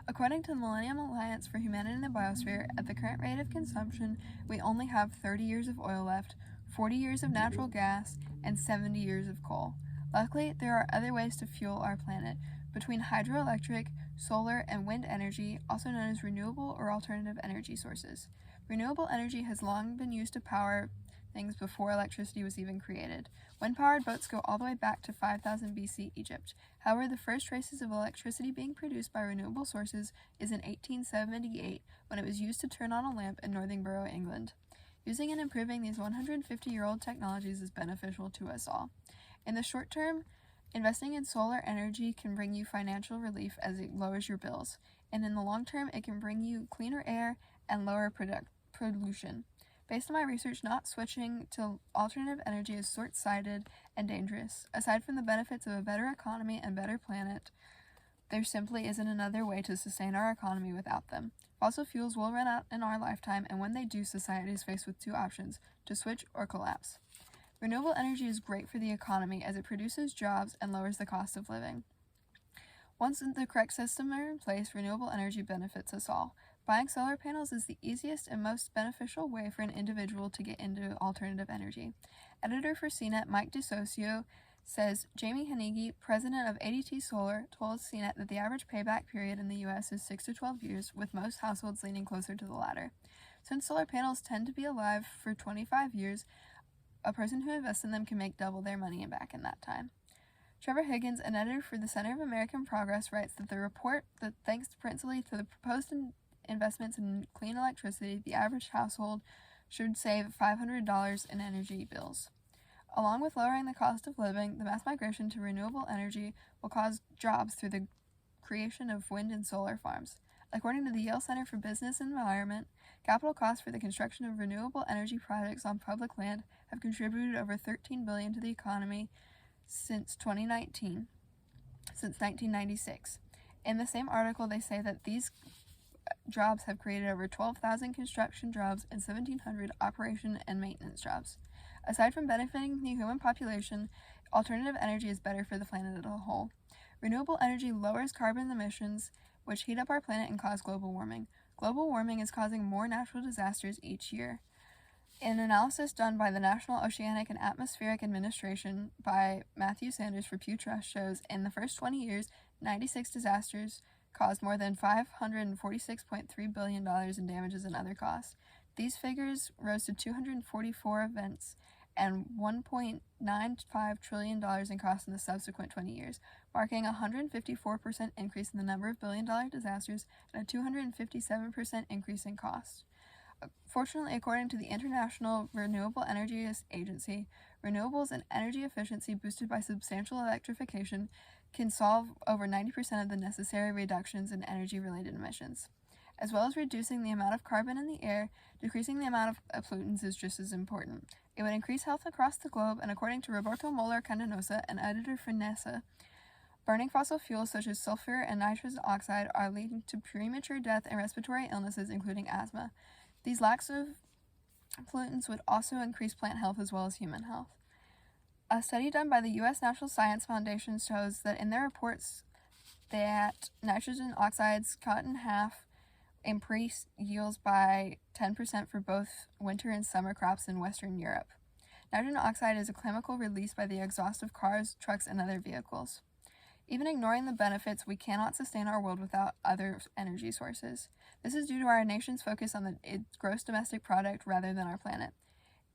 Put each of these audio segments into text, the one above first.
According to the Millennium Alliance for Humanity and the Biosphere, at the current rate of consumption, we only have 30 years of oil left, 40 years of natural gas, and 70 years of coal. Luckily, there are other ways to fuel our planet. Between hydroelectric, solar, and wind energy, also known as renewable or alternative energy sources. Renewable energy has long been used to power things before electricity was even created. Wind-powered boats go all the way back to 5000 BC Egypt. However, the first traces of electricity being produced by renewable sources is in 1878, when it was used to turn on a lamp in Northern England. Using and improving these 150-year-old technologies is beneficial to us all. In the short term, investing in solar energy can bring you financial relief as it lowers your bills, and in the long term, it can bring you cleaner air and lower pollution. Based on my research, not switching to alternative energy is short-sighted and dangerous. Aside from the benefits of a better economy and better planet, there simply isn't another way to sustain our economy without them. Fossil fuels will run out in our lifetime, and when they do, society is faced with two options: to switch or collapse. Renewable energy is great for the economy as it produces jobs and lowers the cost of living. Once the correct systems are in place, renewable energy benefits us all. Buying solar panels is the easiest and most beneficial way for an individual to get into alternative energy. Editor for CNET Mike DeSocio says Jamie Hanigi, president of ADT Solar, told CNET that the average payback period in the U.S. is 6 to 12 years, with most households leaning closer to the latter. Since solar panels tend to be alive for 25 years, a person who invests in them can make double their money back in that time. Trevor Higgins, an editor for the Center of American Progress, writes that the report that thanks principally to the proposed investments in clean electricity, the average household should save $500 in energy bills. Along with lowering the cost of living, the mass migration to renewable energy will cause jobs through the creation of wind and solar farms. According to the Yale Center for Business and Environment, capital costs for the construction of renewable energy projects on public land have contributed over $13 billion to the economy since 1996. In the same article, they say that these jobs have created over 12,000 construction jobs and 1,700 operation and maintenance jobs. Aside from benefiting the human population, alternative energy is better for the planet as a whole. Renewable energy lowers carbon emissions, which heat up our planet and cause global warming. Global warming is causing more natural disasters each year. An analysis done by the National Oceanic and Atmospheric Administration by Matthew Sanders for Pew Trust shows in the first 20 years, 96 disasters caused more than $546.3 billion in damages and other costs. These figures rose to 244 events and $1.95 trillion in costs in the subsequent 20 years, marking a 154% increase in the number of billion-dollar disasters and a 257% increase in costs. Fortunately, according to the International Renewable Energy Agency, renewables and energy efficiency boosted by substantial electrification can solve over 90% of the necessary reductions in energy-related emissions. As well as reducing the amount of carbon in the air, decreasing the amount of pollutants is just as important. It would increase health across the globe, and according to Roberto Moller Candenosa, an editor for NASA, burning fossil fuels such as sulfur and nitrogen oxide are leading to premature death and respiratory illnesses, including asthma. These lacks of pollutants would also increase plant health as well as human health. A study done by the U.S. National Science Foundation shows that in their reports that nitrogen oxides cut in half increase yields by 10% for both winter and summer crops in Western Europe. Nitrogen oxide is a chemical released by the exhaust of cars, trucks, and other vehicles. Even ignoring the benefits, we cannot sustain our world without other energy sources. This is due to our nation's focus on its gross domestic product rather than our planet.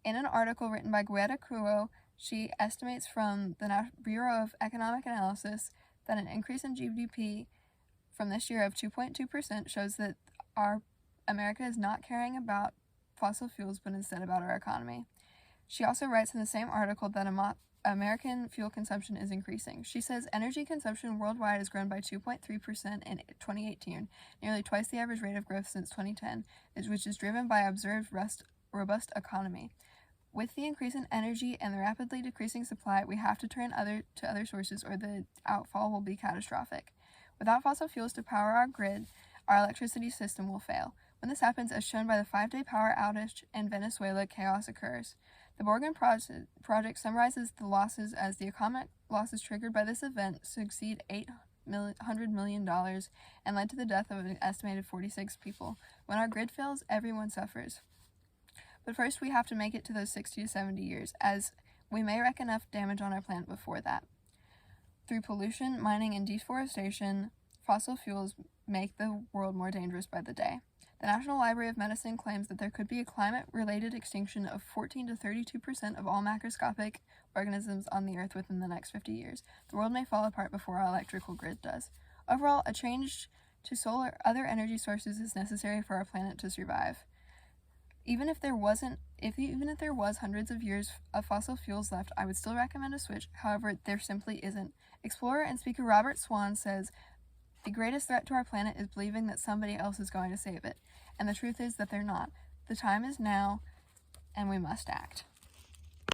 In an article written by Guetta Cuo, she estimates from the Bureau of Economic Analysis that an increase in GDP from this year of 2.2% shows that our America is not caring about fossil fuels, but instead about our economy. She also writes in the same article that American fuel consumption is increasing. She says energy consumption worldwide has grown by 2.3% in 2018, nearly twice the average rate of growth since 2010, which is driven by observed robust economy. With the increase in energy and the rapidly decreasing supply, we have to turn to other sources or the outfall will be catastrophic. Without fossil fuels to power our grid, our electricity system will fail. When this happens, as shown by the 5-day power outage in Venezuela, chaos occurs. The Borgen project summarizes the losses as the economic losses triggered by this event to exceed $8 $100 million and led to the death of an estimated 46 people. When our grid fails, everyone suffers. But first, we have to make it to those 60 to 70 years, as we may wreak enough damage on our planet before that. Through pollution, mining, and deforestation, fossil fuels make the world more dangerous by the day. The National Library of Medicine claims that there could be a climate-related extinction of 14 to 32% of all macroscopic organisms on the Earth within the next 50 years. The world may fall apart before our electrical grid does. Overall, a change to solar other energy sources is necessary for our planet to survive. Even if there was hundreds of years of fossil fuels left, I would still recommend a switch. However, there simply isn't. Explorer and speaker Robert Swan says, "The greatest threat to our planet is believing that somebody else is going to save it. And the truth is that they're not. The time is now, and we must act."